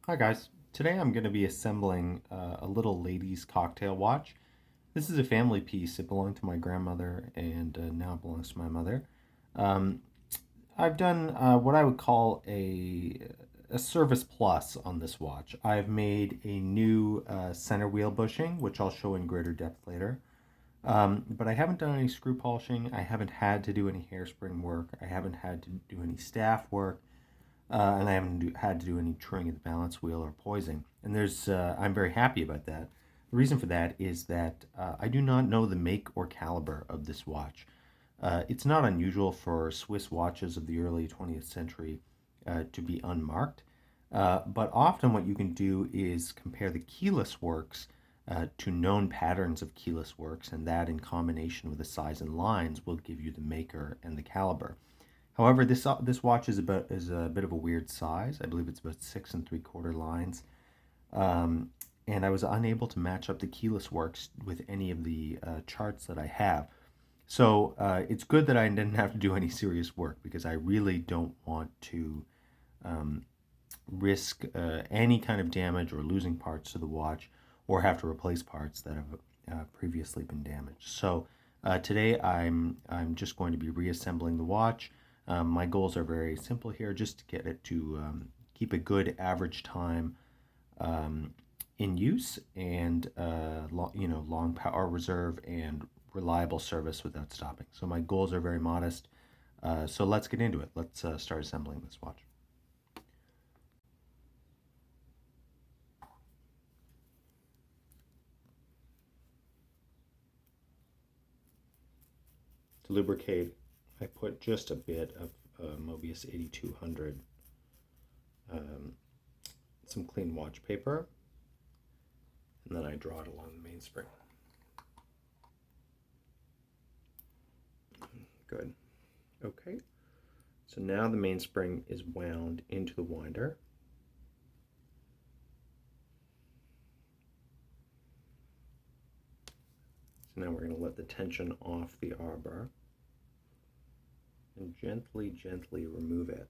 Hi guys, today I'm going to be assembling a little lady's cocktail watch. This is a family piece. It belonged to my grandmother and now it belongs to my mother. Um, I've done what I would call a service plus on this watch. I've made a new center wheel bushing, which I'll show in greater depth later. But I haven't done any screw polishing. I haven't had to do any hairspring work. I haven't had to do any staff work. And I haven't had to do any trimming of the balance wheel or poising. And I'm very happy about that. The reason for that is that I do not know the make or caliber of this watch. It's not unusual for Swiss watches of the early 20th century to be unmarked, but often what you can do is compare the keyless works to known patterns of keyless works, and that in combination with the size and lines will give you the maker and the caliber. However, this watch is a bit of a weird size. I believe it's about 6 3/4 lines, um, and I was unable to match up the keyless works with any of the charts that I have. So it's good that I didn't have to do any serious work because I really don't want to um, risk any kind of damage or losing parts to the watch or have to replace parts that have previously been damaged. So today I'm just going to be reassembling the watch. My goals are very simple here, just to get it to keep a good average time um, in use and long power reserve and reliable service without stopping. So my goals are very modest. So let's get into it. Let's start assembling this watch. To lubricate, I put just a bit of Mobius 8200, um, some clean watch paper, and then I draw it along the mainspring. Good. Okay. So now the mainspring is wound into the winder. So now we're going to let the tension off the arbor and gently, gently remove it.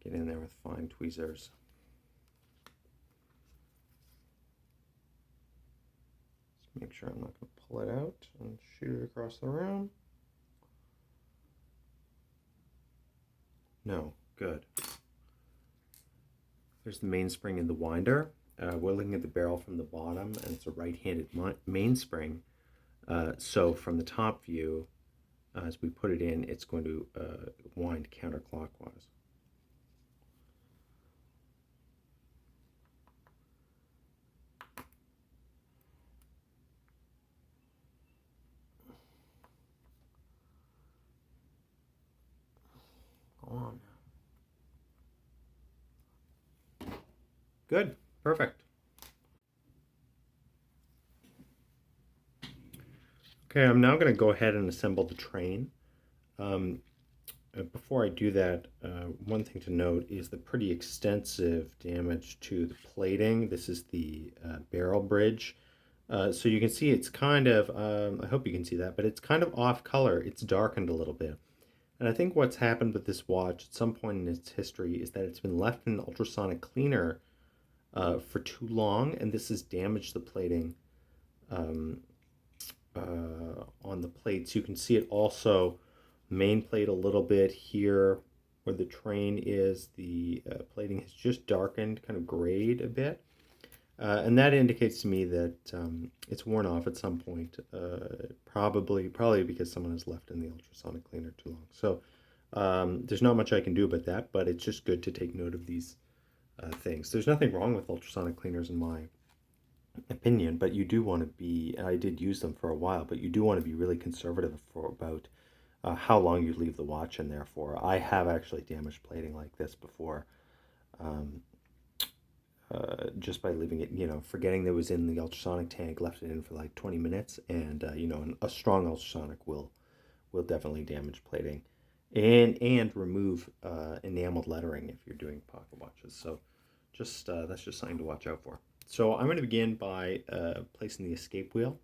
Get in there with fine tweezers. Just make sure I'm not going to pull it out and shoot it across the room. No, good. There's the mainspring in the winder. We're looking at the barrel from the bottom, and it's a right-handed mainspring. So from the top view, as we put it in, it's going to wind counterclockwise. Go on now. Good, perfect. Okay, I'm now going to go ahead and assemble the train. Um, Before I do that, one thing to note is the pretty extensive damage to the plating. This is the barrel bridge. So you can see it's kind of, I hope you can see that, but it's kind of off color. It's darkened a little bit. And I think what's happened with this watch at some point in its history is that it's been left in an ultrasonic cleaner for too long, and this has damaged the plating um, on the plates. You can see it also main plate a little bit here where the train is. The plating has just darkened, kind of grayed a bit. And that indicates to me that it's worn off at some point, probably because someone has left in the ultrasonic cleaner too long. So there's not much I can do about that, but it's just good to take note of these things. There's nothing wrong with ultrasonic cleaners in my opinion, but you do want to be, and I did use them for a while, but you do want to be really conservative for about how long you leave the watch in there for. I have actually damaged plating like this before. Um, just by leaving it, forgetting that it was in the ultrasonic tank, left it in for like 20 minutes, and a strong ultrasonic will definitely damage plating, and remove enameled lettering if you're doing pocket watches. So just that's just something to watch out for. So I'm going to begin by placing the escape wheel.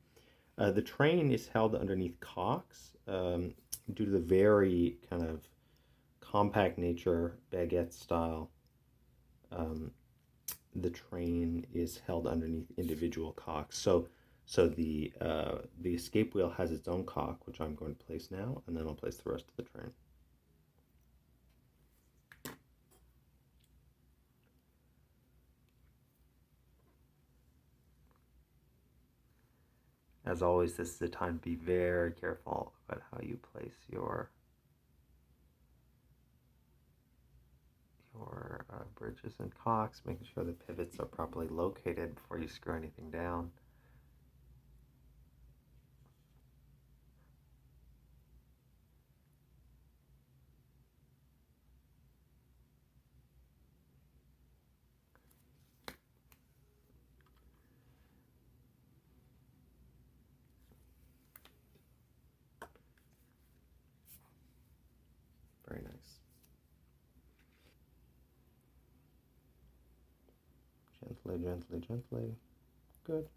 The train is held underneath cocks due to the very kind of compact nature, baguette style. Um, the train is held underneath individual cocks. So the escape wheel has its own cock, which I'm going to place now, and then I'll place the rest of the train. As always, this is a time to be very careful about how you place your bridges and cocks, making sure the pivots are properly located before you screw anything down. Very nice. Gently, gently, gently. Good.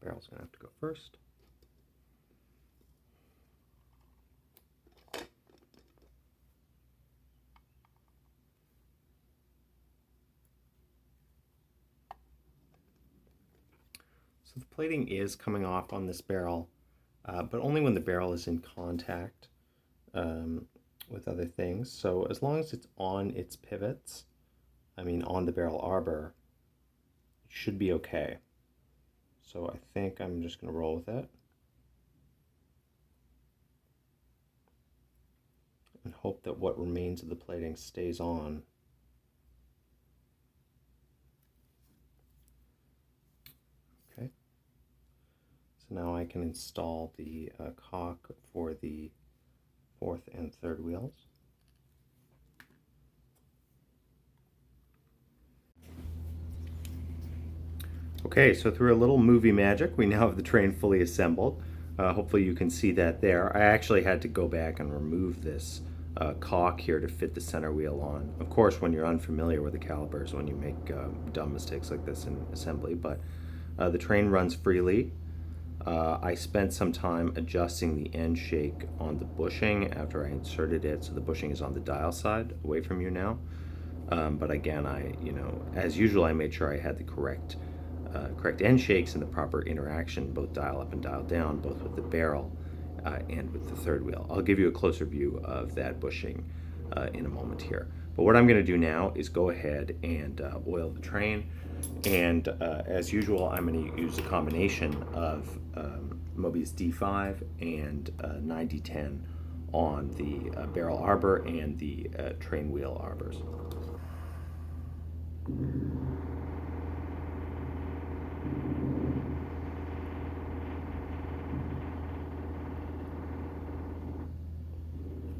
Barrel's gonna have to go first. So the plating is coming off on this barrel, but only when the barrel is in contact with other things. So as long as it's on its pivots, I mean on the barrel arbor, it should be okay. So I think I'm just going to roll with it and hope that what remains of the plating stays on. Okay. So now I can install the cock for the fourth and third wheels. Okay, so through a little movie magic, we now have the train fully assembled. Hopefully you can see that there. I actually had to go back and remove this cock here to fit the center wheel on. Of course, when you're unfamiliar with the calipers, when you make dumb mistakes like this in assembly, but the train runs freely. I spent some time adjusting the end shake on the bushing after I inserted it, so the bushing is on the dial side away from you now. But again, as usual, I made sure I had the correct end shakes and the proper interaction, both dial up and dial down, both with the barrel and with the third wheel. I'll give you a closer view of that bushing in a moment here. But what I'm going to do now is go ahead and oil the train. And as usual, I'm going to use a combination of Mobius D5 and 9010 on the barrel arbor and the train wheel arbors.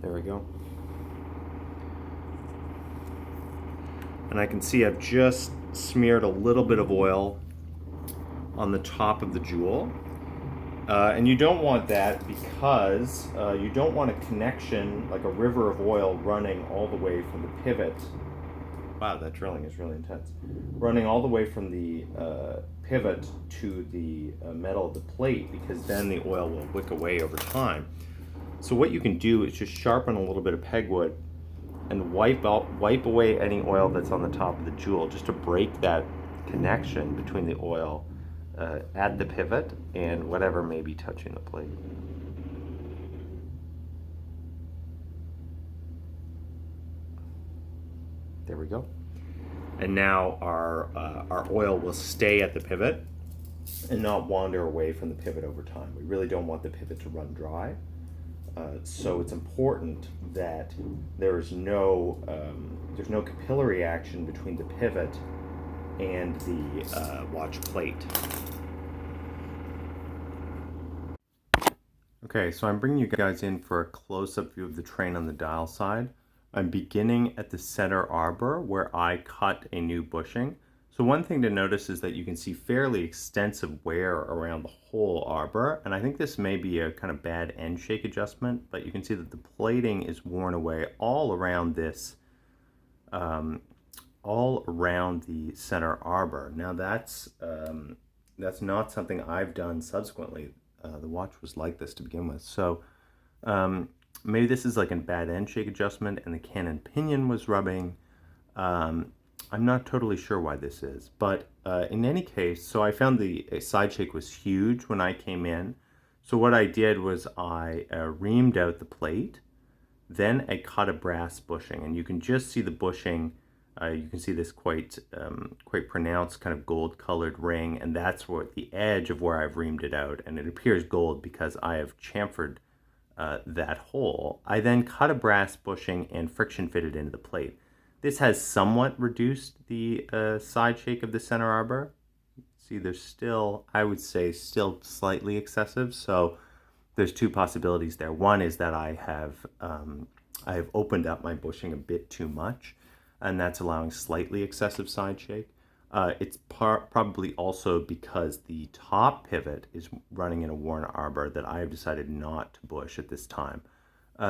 There we go. And I can see I've just smeared a little bit of oil on the top of the jewel. And you don't want that because you don't want a connection, like a river of oil running all the way from the pivot. Wow, that drilling is really intense. Running all the way from the pivot to the metal of the plate, because then the oil will wick away over time. So what you can do is just sharpen a little bit of pegwood and wipe away any oil that's on the top of the jewel, just to break that connection between the oil at the pivot and whatever may be touching the plate. There we go. And now our oil will stay at the pivot and not wander away from the pivot over time. We really don't want the pivot to run dry. So it's important that there's no capillary action between the pivot and the watch plate. Okay, so I'm bringing you guys in for a close-up view of the train on the dial side. I'm beginning at the center arbor where I cut a new bushing. So one thing to notice is that you can see fairly extensive wear around the whole arbor, and I think this may be a kind of bad end shake adjustment, but you can see that the plating is worn away all around this, all around the center arbor. Now that's that's not something I've done subsequently. The watch was like this to begin with. So um, maybe this is like a bad end shake adjustment and the cannon pinion was rubbing. Um, I'm not totally sure why this is, but in any case, so I found the side shake was huge when I came in. So what I did was I reamed out the plate, then I cut a brass bushing, and you can just see the bushing. You can see this quite pronounced kind of gold colored ring, and that's what the edge of where I've reamed it out, and it appears gold because I have chamfered that hole. I then cut a brass bushing and friction fitted into the plate. This has somewhat reduced the side shake of the center arbor. See, there's still, I would say, still slightly excessive. So there's two possibilities there. One is that I have opened up my bushing a bit too much, and that's allowing slightly excessive side shake. It's probably also because the top pivot is running in a worn arbor that I have decided not to bush at this time.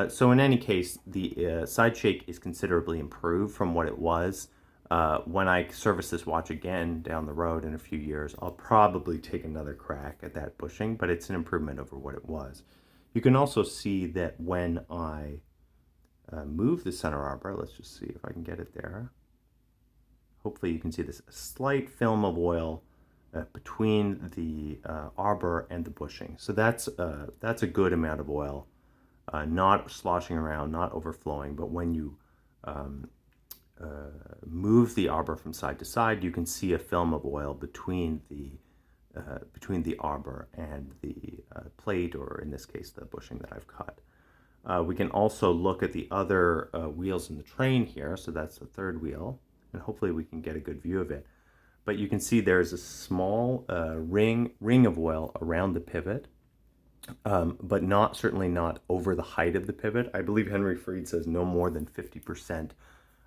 So in any case, the side shake is considerably improved from what it was. When I service this watch again down the road in a few years, I'll probably take another crack at that bushing, but it's an improvement over what it was. You can also see that when I move the center arbor, let's just see if I can get it there. Hopefully you can see this slight film of oil between the arbor and the bushing. So that's a good amount of oil, not sloshing around, not overflowing, but when you move the arbor from side to side, you can see a film of oil between the arbor and the plate, or in this case, the bushing that I've cut. We can also look at the other wheels in the train here. So that's the third wheel, and hopefully we can get a good view of it. But you can see there's a small ring of oil around the pivot, but certainly not over the height of the pivot. I believe Henry Freed says no more than 50%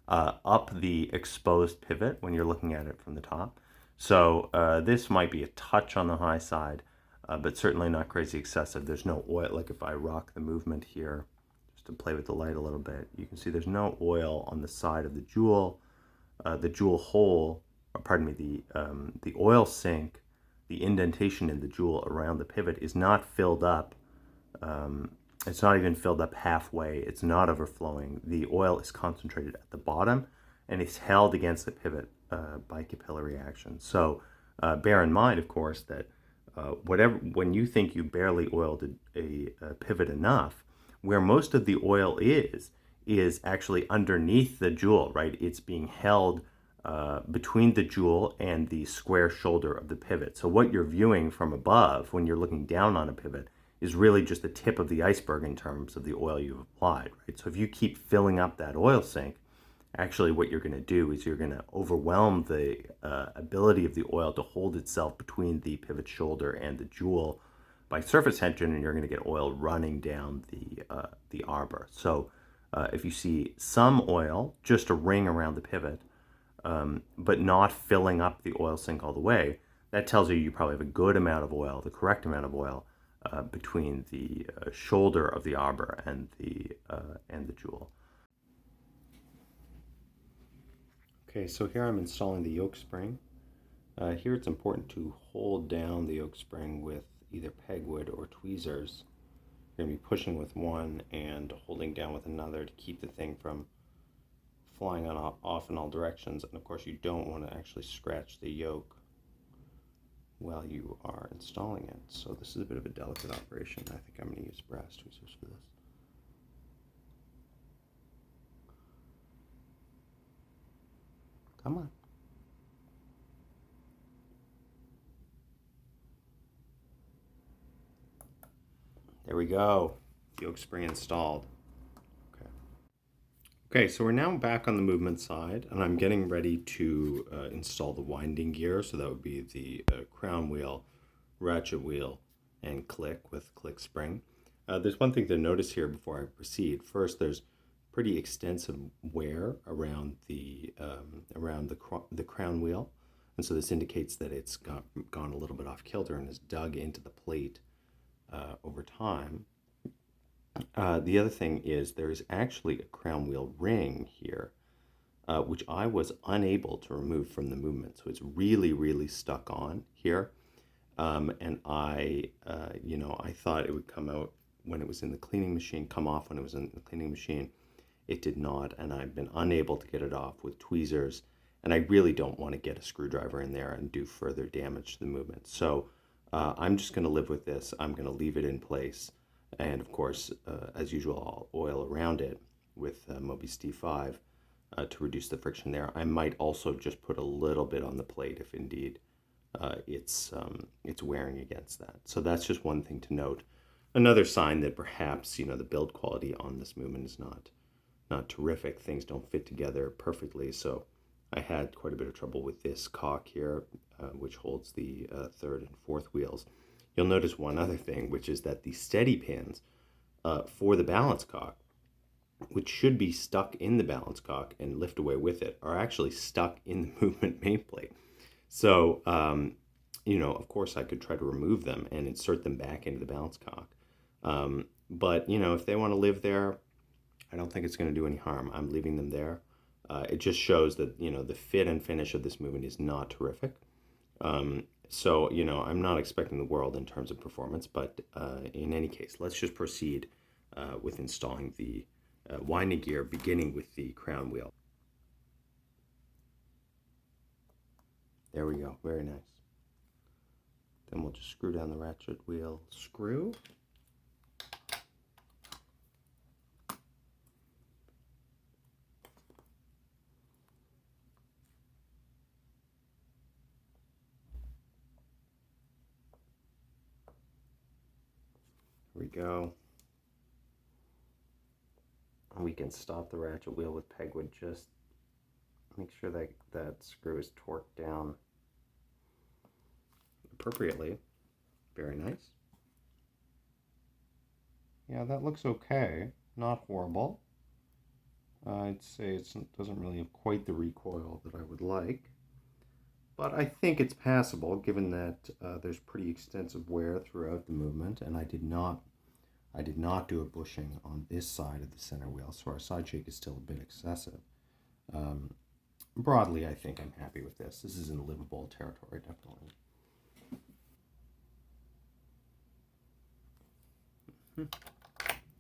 up the exposed pivot when you're looking at it from the top. So this might be a touch on the high side, but certainly not crazy excessive. There's no oil. Like if I rock the movement here, just to play with the light a little bit, you can see there's no oil on the side of the jewel hole, or pardon me, the oil sink, the indentation in the jewel around the pivot is not filled up. It's not even filled up halfway. It's not overflowing. The oil is concentrated at the bottom, and it's held against the pivot by capillary action. So bear in mind, of course, that when you think you barely oiled a pivot enough, where most of the oil is actually underneath the jewel, right? It's being held between the jewel and the square shoulder of the pivot. So what you're viewing from above when you're looking down on a pivot is really just the tip of the iceberg in terms of the oil you've applied, right? So if you keep filling up that oil sink, actually what you're going to do is you're going to overwhelm the ability of the oil to hold itself between the pivot shoulder and the jewel by surface tension, and you're going to get oil running down the arbor. So if you see some oil, just a ring around the pivot, but not filling up the oil sink all the way, that tells you probably have a good amount of oil, the correct amount of oil, between the shoulder of the arbor and the jewel. Okay, so here I'm installing the yoke spring. Here it's important to hold down the yoke spring with either pegwood or tweezers. You're going to be pushing with one and holding down with another to keep the thing from flying off in all directions. And of course you don't want to actually scratch the yoke while you are installing it. So this is a bit of a delicate operation. I think I'm going to use brass tweezers for this. Come on. There we go. Yoke spring installed. Okay, so we're now back on the movement side, and I'm getting ready to install the winding gear. So that would be the crown wheel, ratchet wheel, and click with click spring. There's one thing to notice here before I proceed. First, there's pretty extensive wear around the crown wheel, and so this indicates that it's gone a little bit off kilter and has dug into the plate over time. The other thing is there is actually a crown wheel ring here, which I was unable to remove from the movement. So it's really, really stuck on here. And I thought it would come out when it was in the cleaning machine, come off when it was in the cleaning machine. It did not, and I've been unable to get it off with tweezers. And I really don't want to get a screwdriver in there and do further damage to the movement. So I'm just going to live with this. I'm going to leave it in place. And of course, as usual, I'll oil around it with Mobius D5 to reduce the friction there. I might also just put a little bit on the plate if indeed it's wearing against that. So that's just one thing to note. Another sign that perhaps the build quality on this movement is not terrific. Things don't fit together perfectly. So I had quite a bit of trouble with this cock here, which holds the third and fourth wheels. You'll notice one other thing, which is that the steady pins for the balance cock, which should be stuck in the balance cock and lift away with it, are actually stuck in the movement main plate. So, of course, I could try to remove them and insert them back into the balance cock. But, if they want to live there, I don't think it's going to do any harm. I'm leaving them there. It just shows that, the fit and finish of this movement is not terrific. So, I'm not expecting the world in terms of performance, but in any case, let's just proceed with installing the winding gear, beginning with the crown wheel. There we go, very nice. Then we'll just screw down the ratchet wheel screw. Here we go. We can stop the ratchet wheel with pegwood. Just make sure that that screw is torqued down appropriately. Very nice. Yeah, that looks okay. Not horrible. I'd say it doesn't really have quite the recoil that I would like, but I think it's passable given that there's pretty extensive wear throughout the movement, and I did not do a bushing on this side of the center wheel, so our side shake is still a bit excessive. Broadly, I think I'm happy with this. This is in livable territory, definitely.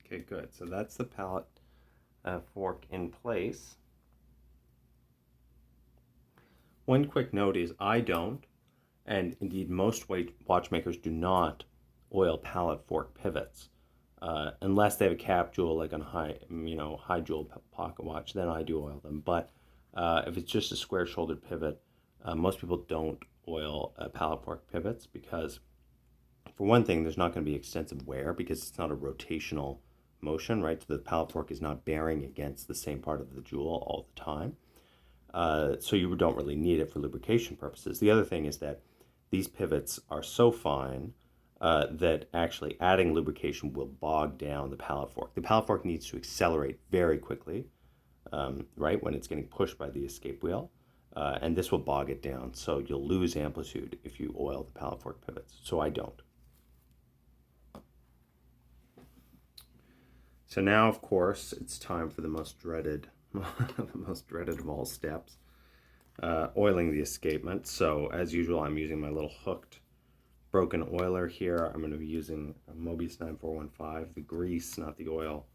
Okay, good. So that's the pallet fork in place. One quick note is I don't, and indeed most watchmakers do not oil pallet fork pivots. Unless they have a cap jewel like on a high jewel pocket watch, then I do oil them. But if it's just a square shouldered pivot, most people don't oil pallet fork pivots because, for one thing, there's not going to be extensive wear because it's not a rotational motion, right? So the pallet fork is not bearing against the same part of the jewel all the time. So you don't really need it for lubrication purposes. The other thing is that these pivots are so fine that actually adding lubrication will bog down the pallet fork. The pallet fork needs to accelerate very quickly, right, when it's getting pushed by the escape wheel, and this will bog it down. So you'll lose amplitude if you oil the pallet fork pivots. So I don't. So now, of course, it's time for the most dreaded, the most dreaded of all steps, oiling the escapement. So as usual, I'm using my little hooked broken oiler here. I'm going to be using a Mobius 9415, the grease, not the oil.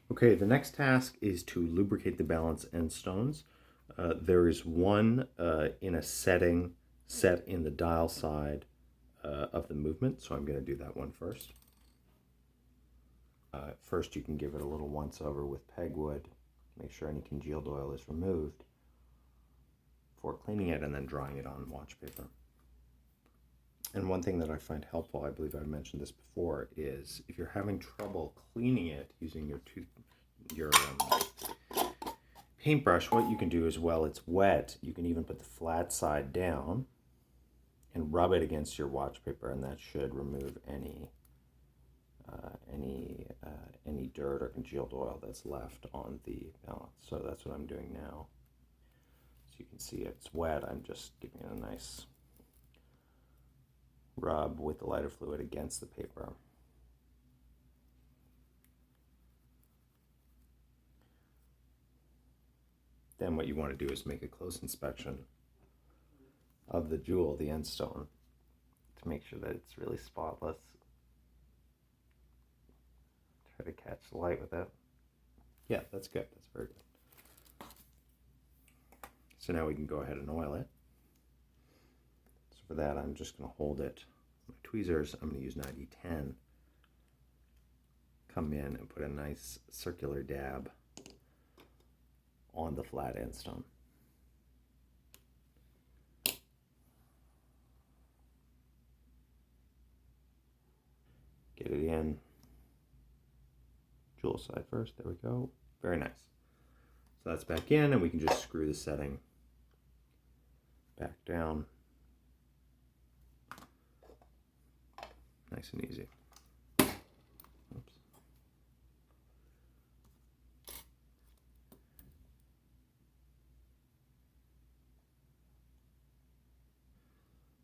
Okay, the next task is to lubricate the balance end stones. There is one in a setting set in the dial side of the movement, so I'm going to do that one first. First, you can give it a little once over with pegwood, make sure any congealed oil is removed before cleaning it and then drying it on watch paper. And one thing that I find helpful, I believe I mentioned this before, is if you're having trouble cleaning it using your paintbrush, what you can do is, while it's wet, you can even put the flat side down and rub it against your watch paper, and that should remove any dirt or congealed oil that's left on the balance. So that's what I'm doing now. you can see it's wet. I'm just giving it a nice rub with the lighter fluid against the paper. Then what you want to do is make a close inspection of the jewel, the end stone, to make sure that it's really spotless. Try to catch the light with it. Yeah, that's good. That's very good. So now we can go ahead and oil it. So for that, I'm just going to hold it. My tweezers, I'm going to use 90-10. Come in and put a nice circular dab on the flat end stone. Get it in. Jewel side first. There we go. Very nice. So that's back in, and we can just screw the setting back down. Nice and easy. Oops.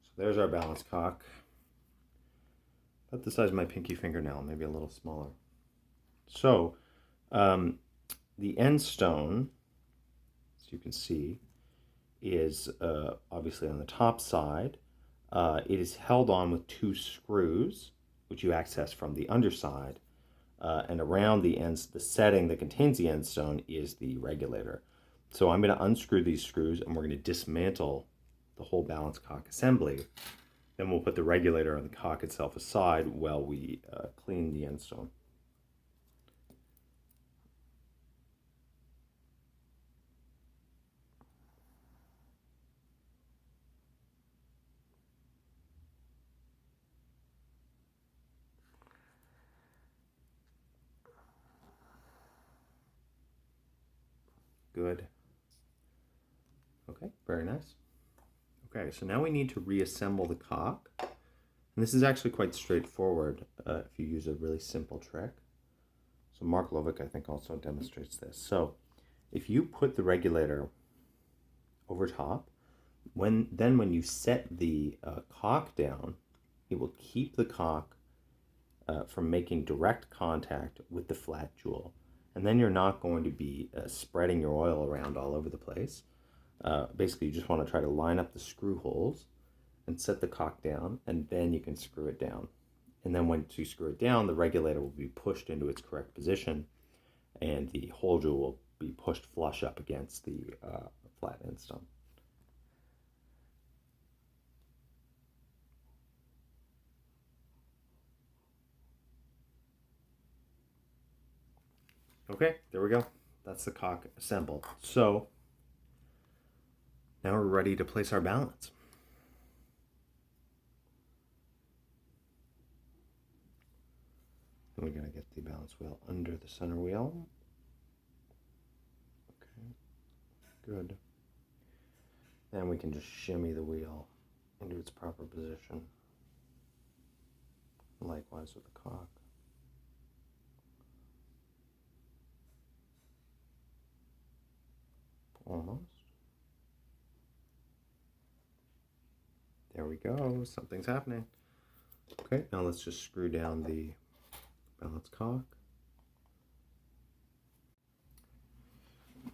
So there's our balance cock. About the size of my pinky fingernail, maybe a little smaller. So the end stone, as you can see, is obviously on the top side. It is held on with 2 screws, which you access from the underside. And around the ends, the setting that contains the end stone is the regulator. So I'm going to unscrew these screws, and we're going to dismantle the whole balance cock assembly. Then we'll put the regulator and the cock itself aside while we clean the end stone. Good. Okay, very nice. Okay, so now we need to reassemble the cock. And this is actually quite straightforward if you use a really simple trick. So Mark Lovick, I think, also demonstrates this. So if you put the regulator over top, when you set the cock down, it will keep the cock from making direct contact with the flat jewel. And then you're not going to be spreading your oil around all over the place. Basically, you just want to try to line up the screw holes and set the cock down, and then you can screw it down. And then once you screw it down, the regulator will be pushed into its correct position, and the hole jewel will be pushed flush up against the flat end stone. Okay, there we go. That's the cock assembled. So now we're ready to place our balance. And we're going to get the balance wheel under the center wheel. Okay, good. Then we can just shimmy the wheel into its proper position. Likewise with the cock. Almost. There we go. Something's happening. Okay, now let's just screw down the balance cock.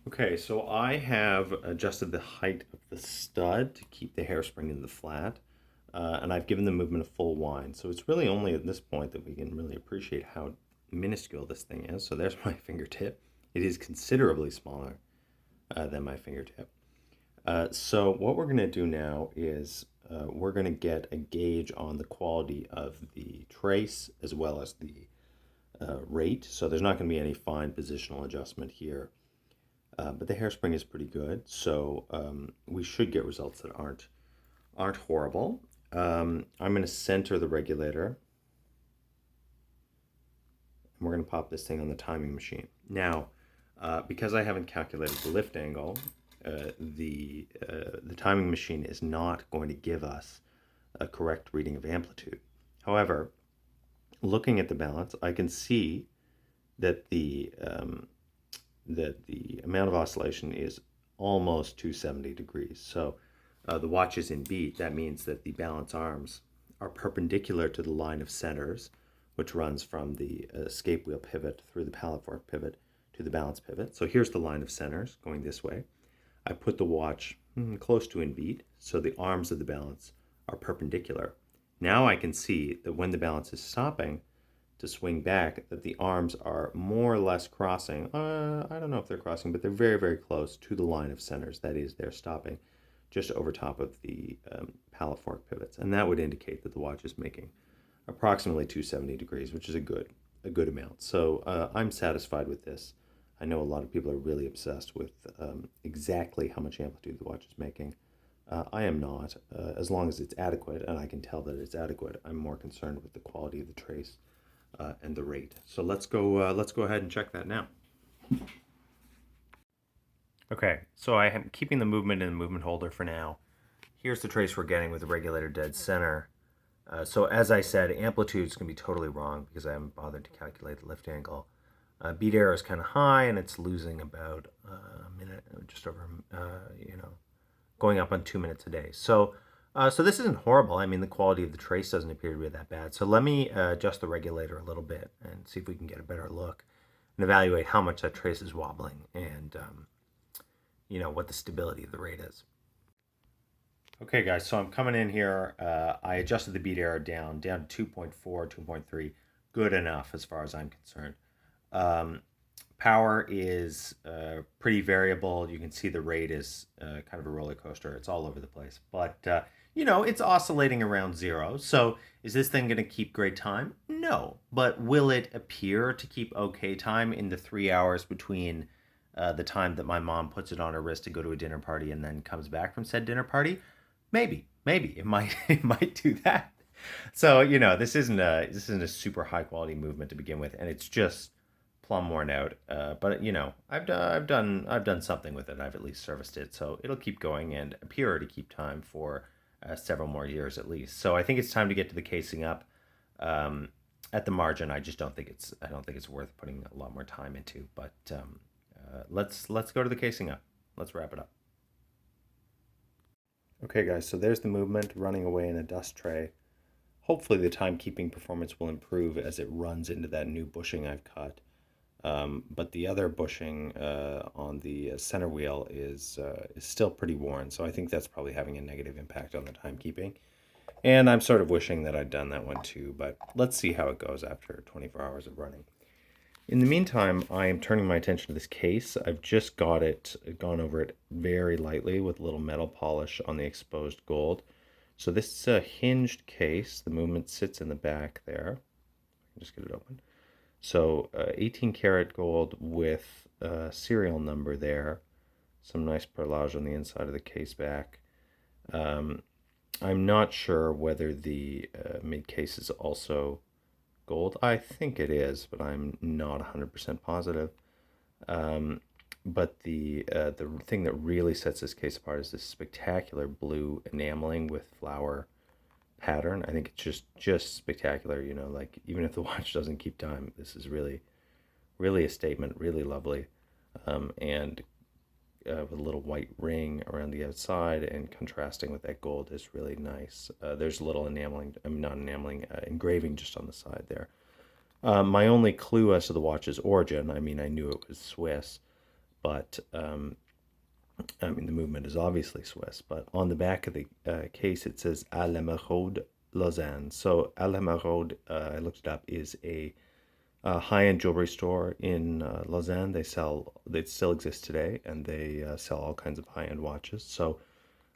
Okay, so I have adjusted the height of the stud to keep the hairspring in the flat, and I've given the movement a full wind. So it's really only at this point that we can really appreciate how minuscule this thing is. So there's my fingertip. It is considerably smaller than my fingertip. So what we're going to do now is we're going to get a gauge on the quality of the trace as well as the rate. So there's not going to be any fine positional adjustment here. But the hairspring is pretty good, so we should get results that aren't horrible. I'm going to center the regulator, and we're going to pop this thing on the timing machine. Now, because I haven't calculated the lift angle, the timing machine is not going to give us a correct reading of amplitude. However, looking at the balance, I can see that the amount of oscillation is almost 270 degrees. So the watch is in beat. That means that the balance arms are perpendicular to the line of centers, which runs from the escape wheel pivot through the pallet fork pivot to the balance pivot. So here's the line of centers going this way. I put the watch close to in beat, so the arms of the balance are perpendicular. Now I can see that when the balance is stopping to swing back, that the arms are more or less crossing. I don't know if they're crossing, but they're very, very close to the line of centers. That is, they're stopping just over top of the pallet fork pivots. And that would indicate that the watch is making approximately 270 degrees, which is a good amount. So I'm satisfied with this. I know a lot of people are really obsessed with exactly how much amplitude the watch is making. I am not, as long as it's adequate, and I can tell that it's adequate. I'm more concerned with the quality of the trace and the rate. So let's go ahead and check that now. Okay, so I am keeping the movement in the movement holder for now. Here's the trace we're getting with the regulator dead center. So as I said, amplitude is going to be totally wrong because I haven't bothered to calculate the lift angle. Beat error is kind of high, and it's losing about a minute, just over, going up on 2 minutes a day. So this isn't horrible. I mean, the quality of the trace doesn't appear to be that bad. So let me adjust the regulator a little bit and see if we can get a better look and evaluate how much that trace is wobbling and, what the stability of the rate is. Okay, guys, so I'm coming in here. I adjusted the beat error down to 2.4, 2.3. Good enough as far as I'm concerned. Power is pretty variable. You can see the rate is kind of a roller coaster. It's all over the place. But, it's oscillating around 0. So is this thing going to keep great time? No. But will it appear to keep okay time in the 3 hours between the time that my mom puts it on her wrist to go to a dinner party and then comes back from said dinner party? Maybe it might it might do that. So this isn't a super high quality movement to begin with, and it's just plumb worn out. But I've done something with it. I've at least serviced it, so it'll keep going and appear to keep time for several more years at least. So I think it's time to get to the casing up. At the margin, I don't think it's worth putting a lot more time into. But let's go to the casing up. Let's wrap it up. Okay, guys, so there's the movement running away in a dust tray. Hopefully the timekeeping performance will improve as it runs into that new bushing I've cut. But the other bushing on the center wheel is still pretty worn, so I think that's probably having a negative impact on the timekeeping. And I'm sort of wishing that I'd done that one too, but let's see how it goes after 24 hours of running. In the meantime, I am turning my attention to this case. I've just gone over it very lightly with a little metal polish on the exposed gold. So this is a hinged case. The movement sits in the back there. Just get it open. So 18 karat gold with a serial number there. Some nice perlage on the inside of the case back. I'm not sure whether the mid case is also gold. I think it is, but I'm not 100% positive. But the thing that really sets this case apart is this spectacular blue enameling with flower pattern. I think it's just spectacular. Like even if the watch doesn't keep time, this is really a statement. Really lovely, and with a little white ring around the outside and contrasting with that gold is really nice. There's a little engraving just on the side there. My only clue as to the watch's origin, I mean, I knew it was Swiss, but the movement is obviously Swiss, but on the back of the case it says À la Maraude, Lausanne. So À la Maraude, I looked it up, is a high-end jewelry store in Lausanne. It still exists today, and they sell all kinds of high-end watches. So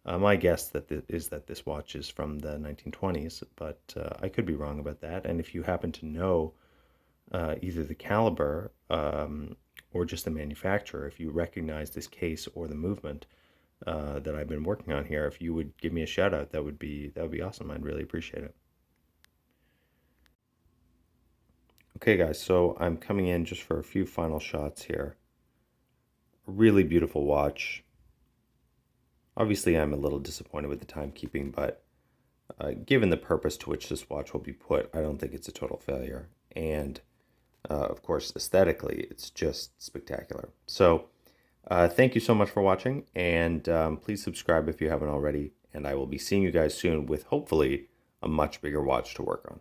my guess is that this watch is from the 1920s, but I could be wrong about that. And if you happen to know either the caliber or just the manufacturer, if you recognize this case or the movement that I've been working on here, if you would give me a shout out, that would be awesome. I'd really appreciate it. Okay, guys, so I'm coming in just for a few final shots here. A really beautiful watch. Obviously, I'm a little disappointed with the timekeeping, but given the purpose to which this watch will be put, I don't think it's a total failure. And of course, aesthetically, it's just spectacular. So Thank you so much for watching, and please subscribe if you haven't already. And I will be seeing you guys soon with hopefully a much bigger watch to work on.